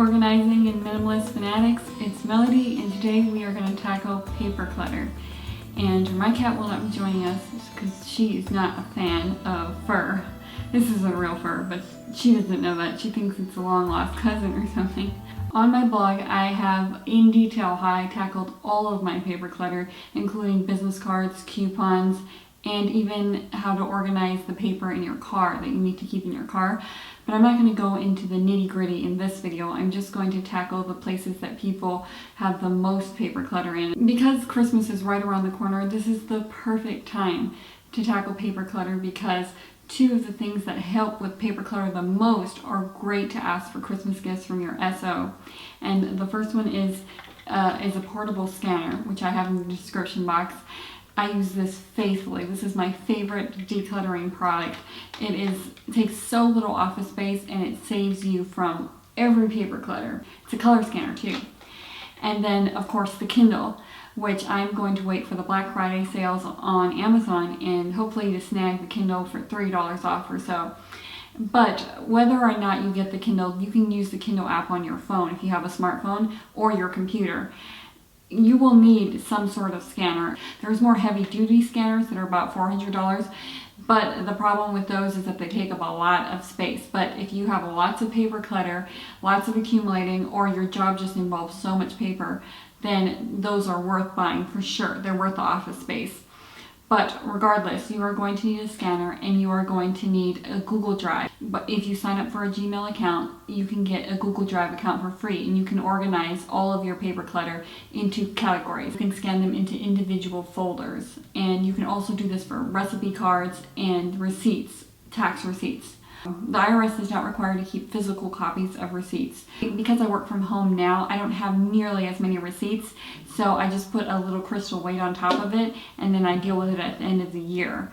organizing and minimalist fanatics, it's Melody, and today we are going to tackle paper clutter. And my cat will not be joining us because she is not a fan of fur. This isn't real fur, but she doesn't know that. She thinks it's a long lost cousin or something. On my blog, I have in detail how I tackled all of my paper clutter, including business cards, coupons, and even how to organize the paper in your car that you need to keep in your car. But I'm not going to go into the nitty-gritty in this video. I'm just going to tackle the places that people have the most paper clutter in. Because Christmas is right around the corner, this is the perfect time to tackle paper clutter because two of the things that help with paper clutter the most are great to ask for Christmas gifts from your SO. And the first one is a portable scanner, which I have in the description box. I use this faithfully. This is my favorite decluttering product. It takes so little office space and it saves you from every paper clutter. It's a color scanner too. And then of course the Kindle, which I'm going to wait for the Black Friday sales on Amazon and hopefully to snag the Kindle for $3 off or so. But whether or not you get the Kindle, you can use the Kindle app on your phone if you have a smartphone or your computer. You will need some sort of scanner. There's more heavy-duty scanners that are about $400, but the problem with those is that they take up a lot of space. But if you have lots of paper clutter, lots of accumulating, or your job just involves so much paper, then those are worth buying for sure. They're worth the office space. But regardless, you are going to need a scanner and you are going to need a Google Drive. But if you sign up for a Gmail account, you can get a Google Drive account for free and you can organize all of your paper clutter into categories. You can scan them into individual folders. And you can also do this for recipe cards and receipts, tax receipts. The IRS is not required to keep physical copies of receipts. Because I work from home now, I don't have nearly as many receipts, so I just put a little crystal weight on top of it and then I deal with it at the end of the year.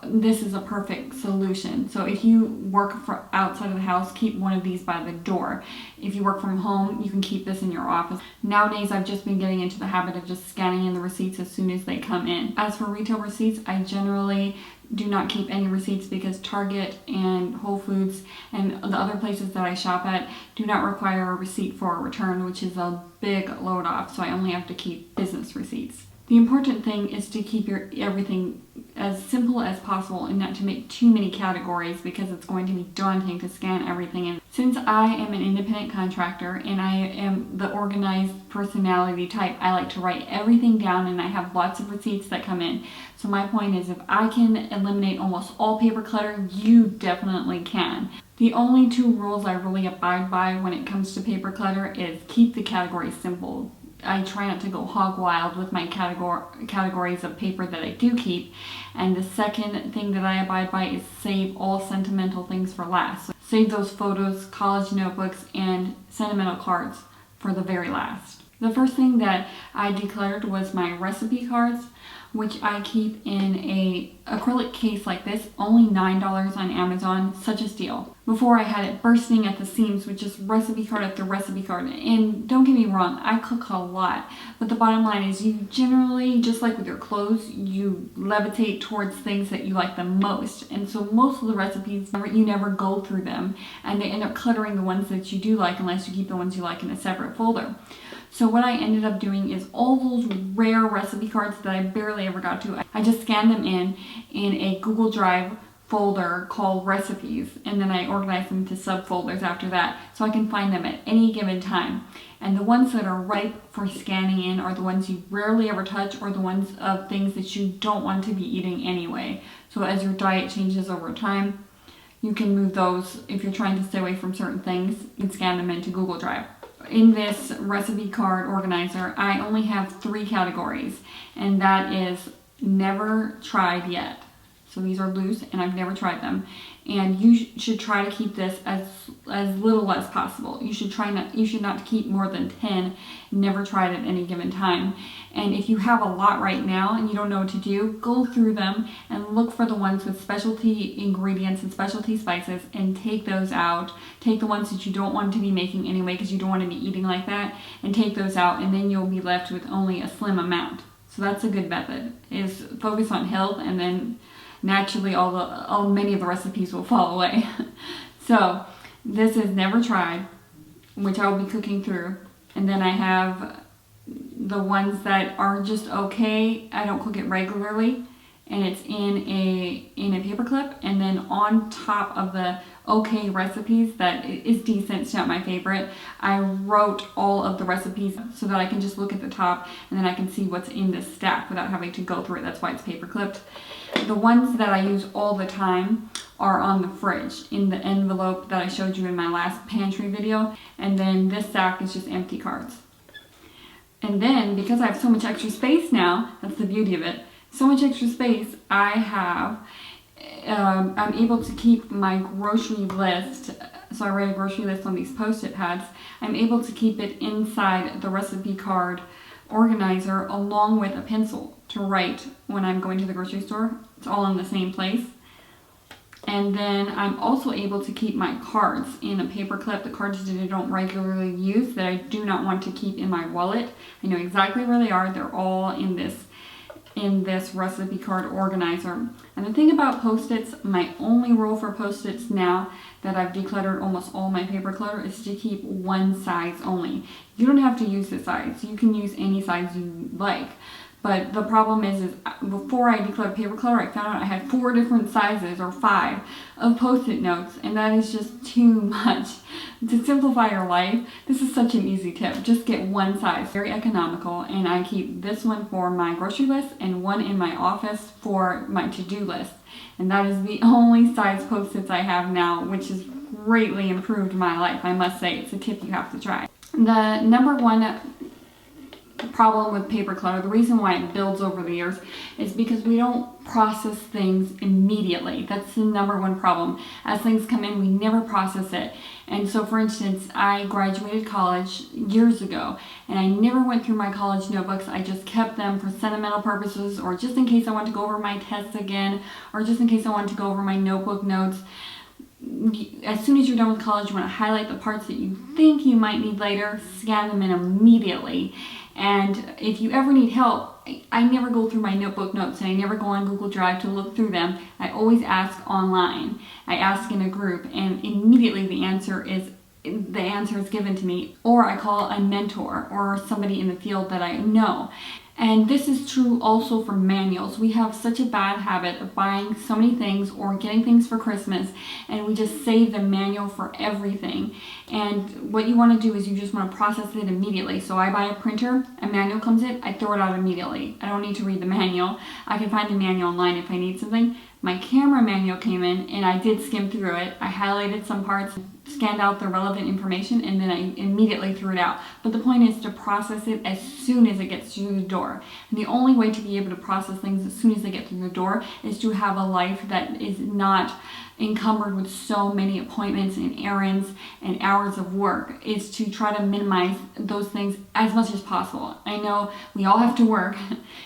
This is a perfect solution. So if you work outside of the house, keep one of these by the door. If you work from home, you can keep this in your office. Nowadays, I've just been getting into the habit of just scanning in the receipts as soon as they come in. As for retail receipts, I generally do not keep any receipts because Target and Whole Foods and the other places that I shop at do not require a receipt for a return, which is a big load off, so I only have to keep business receipts. The important thing is to keep your everything as simple as possible and not to make too many categories because it's going to be daunting to scan everything in. Since I am an independent contractor and I am the organized personality type, I like to write everything down and I have lots of receipts that come in. So my point is if I can eliminate almost all paper clutter, you definitely can. The only two rules I really abide by when it comes to paper clutter is keep the categories simple. I try not to go hog wild with my categories of paper that I do keep. And the second thing that I abide by is save all sentimental things for last. So save those photos, college notebooks, and sentimental cards for the very last. The first thing that I decluttered was my recipe cards, which I keep in a acrylic case like this, only $9 on Amazon, such a steal. Before I had it bursting at the seams with just recipe card after recipe card. And don't get me wrong, I cook a lot, but the bottom line is you generally, just like with your clothes, you levitate towards things that you like the most. And so most of the recipes, you never go through them and they end up cluttering the ones that you do like unless you keep the ones you like in a separate folder. So what I ended up doing is all those rare recipe cards that I barely ever got to, I just scanned them in a Google Drive folder called recipes, and then I organize them to subfolders after that so I can find them at any given time. And the ones that are ripe for scanning in are the ones you rarely ever touch or the ones of things that you don't want to be eating anyway. So as your diet changes over time, you can move those if you're trying to stay away from certain things and scan them into Google Drive. In this recipe card organizer, I only have 3 categories, and that is never tried yet. So these are loose and I've never tried them. And you should try to keep this as little as possible. You should not keep more than 10 never tried at any given time. And if you have a lot right now and you don't know what to do, go through them and look for the ones with specialty ingredients and specialty spices and take those out. Take the ones that you don't want to be making anyway because you don't want to be eating like that, and take those out, and then you'll be left with only a slim amount. So that's a good method, is focus on health, and then naturally many of the recipes will fall away. So this is never tried, which I'll be cooking through. And then I have the ones that are just okay. I don't cook it regularly, and it's in a paper clip. And then on top of the okay recipes that is decent, it's not my favorite, I wrote all of the recipes so that I can just look at the top and then I can see what's in this stack without having to go through it. That's why it's paper clipped. The ones that I use all the time are on the fridge in the envelope that I showed you in my last pantry video. And then this stack is just empty cards. And then, because I have so much extra space now, that's the beauty of it, so much extra space, I'm able to keep my grocery list. So I write a grocery list on these Post-it pads. I'm able to keep it inside the recipe card organizer along with a pencil to write when I'm going to the grocery store. It's all in the same place. And then I'm also able to keep my cards in a paper clip, the cards that I don't regularly use, that I do not want to keep in my wallet. I know exactly where they are. They're all in this recipe card organizer. And the thing about Post-its, my only rule for Post-its now that I've decluttered almost all my paper clutter is to keep one size only. You don't have to use the size. You can use any size you like. But the problem is before I decluttered paper clutter, I found out I had 4 different sizes or 5 of Post-it notes, and that is just too much. To simplify your life, this is such an easy tip. Just get one size, very economical, and I keep this one for my grocery list and one in my office for my to-do list. And that is the only size Post-its I have now, which has greatly improved my life. I must say, it's a tip you have to try. The number one problem with paper clutter, the reason why it builds over the years, is because we don't process things immediately. That's the number one problem. As things come in, we never process it. And so, for instance, I graduated college years ago, and I never went through my college notebooks. I just kept them for sentimental purposes, or just in case I want to go over my tests again, or just in case I want to go over my notebook notes. As soon as you're done with college, you want to highlight the parts that you think you might need later, scan them in immediately. And if you ever need help, I never go through my notebook notes, and I never go on Google Drive to look through them. I always ask online. I ask in a group, and immediately the answer is given to me, or I call a mentor or somebody in the field that I know. And this is true also for manuals. We have such a bad habit of buying so many things or getting things for Christmas, and we just save the manual for everything. And what you want to do is you just want to process it immediately. So I buy a printer, a manual comes in, I throw it out immediately. I don't need to read the manual. I can find the manual online if I need something. My camera manual came in, and I did skim through it. I highlighted some parts, scanned out the relevant information, and then I immediately threw it out. But the point is to process it as soon as it gets through the door. And the only way to be able to process things as soon as they get through the door is to have a life that is not encumbered with so many appointments and errands and hours of work, is to try to minimize those things as much as possible. I know we all have to work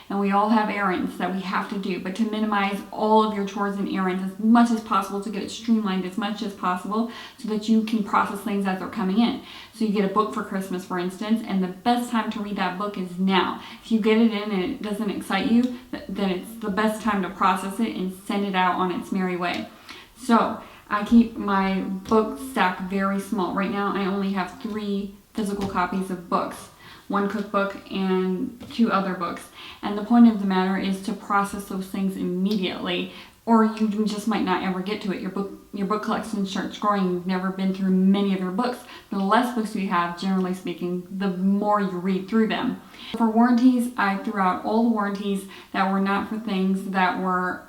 and we all have errands that we have to do, but to minimize all of your chores and errands as much as possible, to get it streamlined as much as possible so that you can process things as they're coming in. So you get a book for Christmas, for instance, and the best time to read that book is now. If you get it in and it doesn't excite you, then it's the best time to process it and send it out on its merry way. So I keep my book stack very small. Right now I only have 3 physical copies of books, 1 cookbook and 2 other books. And the point of the matter is to process those things immediately, or you just might not ever get to it. Your book collection starts growing. You've never been through many of your books. The less books you have, generally speaking, the more you read through them. For warranties, I threw out all the warranties that were not for things that were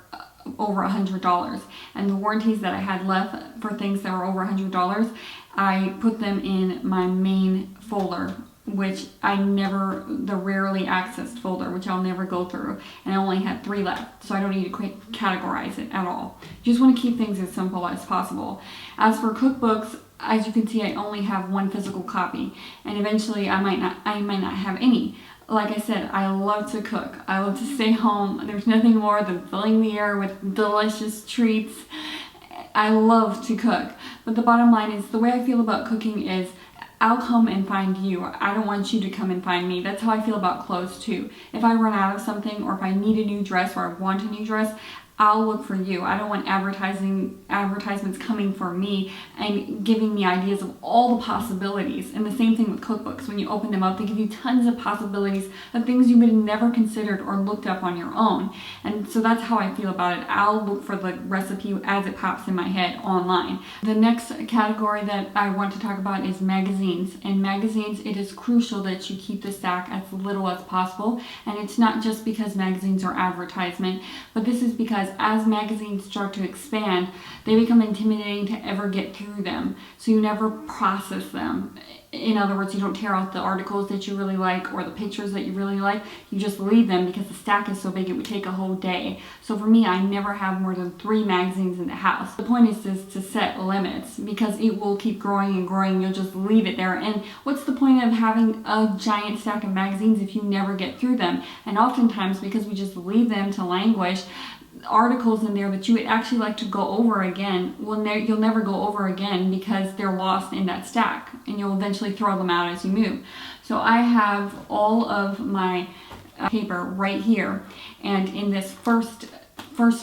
over $100, and the warranties that I had left for things that were over $100, I put them in my main folder, which the rarely accessed folder, which I'll never go through, and I only had 3 left, so I don't need to categorize it at all. You just want to keep things as simple as possible. As for cookbooks, as you can see, I only have 1 physical copy, and eventually I might not have any. Like I said, I love to cook. I love to stay home. There's nothing more than filling the air with delicious treats. I love to cook. But the bottom line is, the way I feel about cooking is, I'll come and find you. I don't want you to come and find me. That's how I feel about clothes too. If I run out of something, or if I need a new dress, or I want a new dress, I'll look for you. I don't want advertisements coming for me and giving me ideas of all the possibilities. And the same thing with cookbooks. When you open them up, they give you tons of possibilities of things you would have never considered or looked up on your own. And so that's how I feel about it. I'll look for the recipe as it pops in my head online. The next category that I want to talk about is magazines. In magazines, it is crucial that you keep the stack as little as possible. And it's not just because magazines are advertisement, but this is because as magazines start to expand, they become intimidating to ever get through them. So you never process them. In other words, you don't tear out the articles that you really like or the pictures that you really like. You just leave them because the stack is so big it would take a whole day. So for me, I never have more than 3 magazines in the house. The point is to set limits because it will keep growing and growing. You'll just leave it there. And what's the point of having a giant stack of magazines if you never get through them? And oftentimes, because we just leave them to languish, articles in there that you would actually like to go over again, you'll never go over again because they're lost in that stack, and you'll eventually throw them out as you move. So I have all of my paper right here, and in this first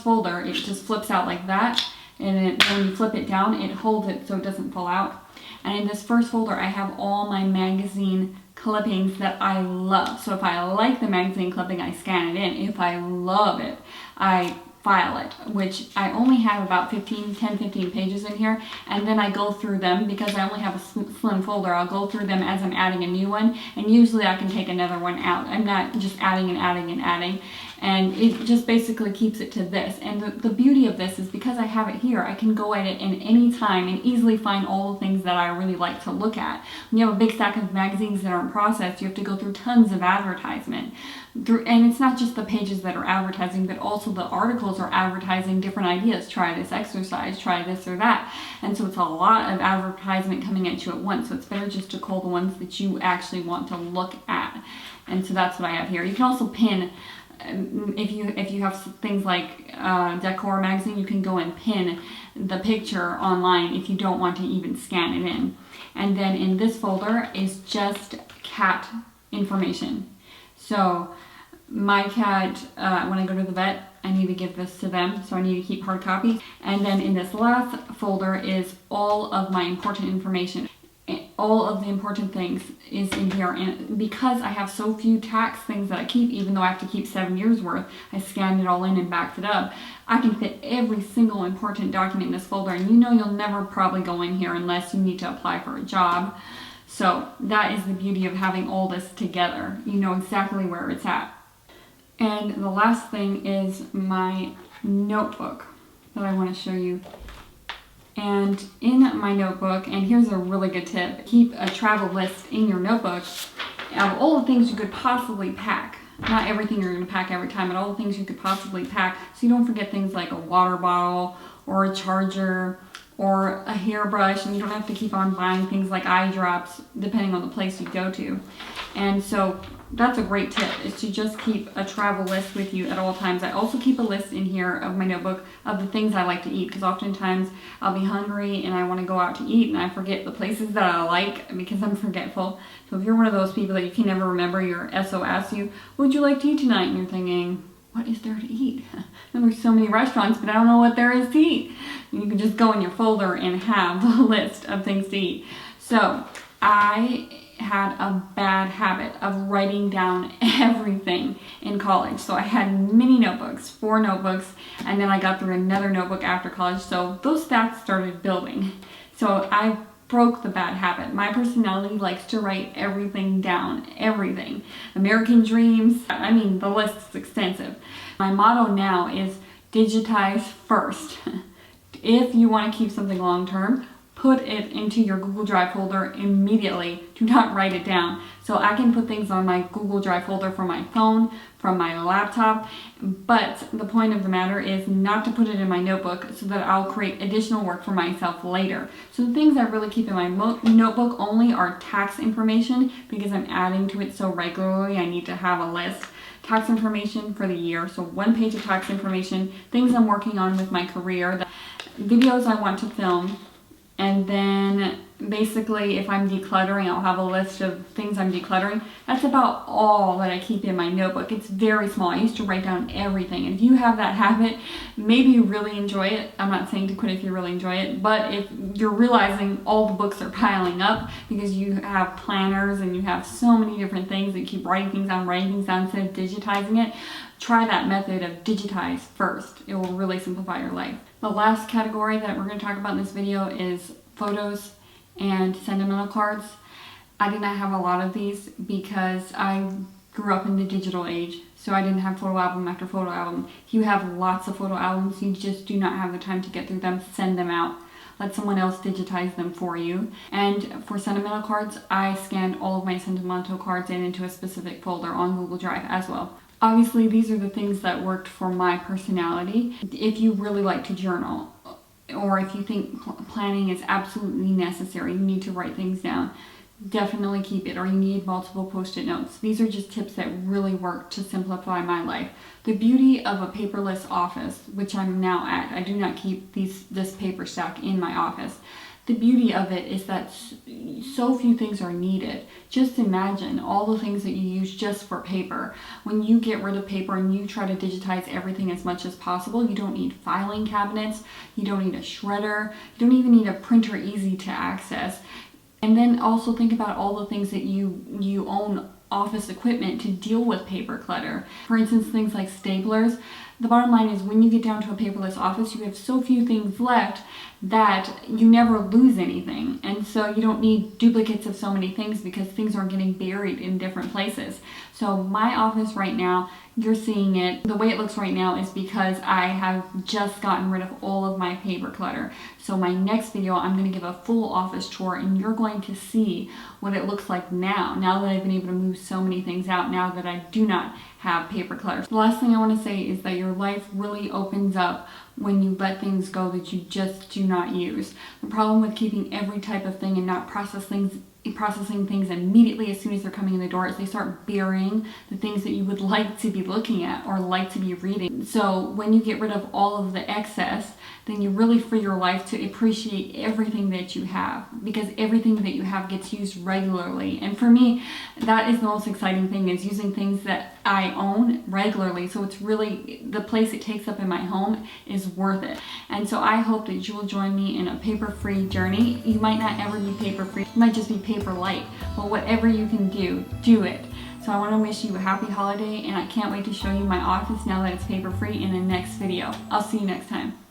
folder, it just flips out like that, and when you flip it down, it holds it so it doesn't fall out. And in this first folder, I have all my magazine clippings that I love. So if I like the magazine clipping, I scan it in. If I love it, I file it, which I only have about 10, 15 pages in here, and then I go through them because I only have a slim folder. I'll go through them as I'm adding a new one, and usually I can take another one out. I'm not just adding and adding and adding, and it just basically keeps it to this. And the beauty of this is because I have it here, I can go at it in any time and easily find all the things that I really like to look at. When you have a big stack of magazines that aren't processed, you have to go through tons of advertisement. And it's not just the pages that are advertising, but also the articles are advertising different ideas. Try this exercise, try this or that. And so it's a lot of advertisement coming at you at once. So it's better just to cull the ones that you actually want to look at. And so that's what I have here. You can also pin, if you have things like Decor magazine, you can go and pin the picture online if you don't want to even scan it in. And then in this folder is just cat information. So my cat, when I go to the vet, I need to give this to them, so I need to keep hard copies. And then in this last folder is all of my important information. All of the important things is in here, and because I have so few tax things that I keep, even though I have to keep 7 years worth, I scanned it all in and backed it up. I can fit every single important document in this folder, and you know you'll never probably go in here unless you need to apply for a job. So that is the beauty of having all this together. You know exactly where it's at. And the last thing is my notebook that I want to show you. And in my notebook, and here's a really good tip, keep a travel list in your notebook of all the things you could possibly pack. Not everything you're going to pack every time, but all the things you could possibly pack, so you don't forget things like a water bottle or a charger or a hairbrush, and you don't have to keep on buying things like eye drops depending on the place you go to. And so that's a great tip, is to just keep a travel list with you at all times. I also keep a list in here of my notebook of the things I like to eat, because oftentimes I'll be hungry and I want to go out to eat and I forget the places that I like because I'm forgetful. So if you're one of those people that you can never remember, your SO asks you, what would you like to eat tonight? And you're thinking, what is there to eat? And there's so many restaurants, but I don't know what there is to eat. You can just go in your folder and have the list of things to eat. So I had a bad habit of writing down everything in college. So I had many notebooks, 4 notebooks, and then I got through another notebook after college. So those stacks started building. So I broke the bad habit. My personality likes to write everything down, everything. American dreams, I mean, the list is extensive. My motto now is digitize first. If you want to keep something long term, put it into your Google Drive folder immediately. Do not write it down. So I can put things on my Google Drive folder from my phone, from my laptop, but the point of the matter is not to put it in my notebook so that I'll create additional work for myself later. So the things I really keep in my notebook only are tax information, because I'm adding to it so regularly. I need to have a list. Tax information for the year, so 1 page of tax information, things I'm working on with my career, the videos I want to film, and then basically, if I'm decluttering, I'll have a list of things I'm decluttering. That's about all that I keep in my notebook. It's very small. I used to write down everything. And if you have that habit, maybe you really enjoy it. I'm not saying to quit if you really enjoy it, but if you're realizing all the books are piling up because you have planners and you have so many different things that you keep writing things down instead of digitizing it, try that method of digitize first. It will really simplify your life. The last category that we're going to talk about in this video is photos and sentimental cards. I did not have a lot of these because I grew up in the digital age, so I didn't have photo album after photo album. If you have lots of photo albums, you just do not have the time to get through them, send them out. Let someone else digitize them for you. And for sentimental cards, I scanned all of my sentimental cards into a specific folder on Google Drive as well. Obviously, these are the things that worked for my personality. If you really like to journal, or if you think planning is absolutely necessary, you need to write things down, definitely keep it, or you need multiple post-it notes. These are just tips that really work to simplify my life. The beauty of a paperless office, which I'm now at, I do not keep this paper stack in my office. The beauty of it is that so few things are needed. Just imagine all the things that you use just for paper. When you get rid of paper and you try to digitize everything as much as possible, you don't need filing cabinets, you don't need a shredder, you don't even need a printer easy to access. And then also think about all the things that you own office equipment to deal with paper clutter. For instance, things like staplers. The bottom line is when you get down to a paperless office, you have so few things left that you never lose anything. And so you don't need duplicates of so many things because things are getting buried in different places. So my office right now, you're seeing it, the way it looks right now is because I have just gotten rid of all of my paper clutter. So my next video, I'm going to give a full office tour and you're going to see what it looks like now that I've been able to move so many things out, now that I do not have paper clutter. The last thing I want to say is that your life really opens up when you let things go that you just do not use. The problem with keeping every type of thing and not processing things immediately as soon as they're coming in the door is they start burying the things that you would like to be looking at or like to be reading. So when you get rid of all of the excess, then you really free your life to appreciate everything that you have, because everything that you have gets used regularly. And for me, that is the most exciting thing, is using things that I own regularly. So it's really, the place it takes up in my home is worth it. And so I hope that you will join me in a paper-free journey. You might not ever be paper-free, you might just be Paper-Lite, but whatever you can do it. So I want to wish you a happy holiday, and I can't wait to show you my office now that it's paper-free in the next video. I'll see you next time.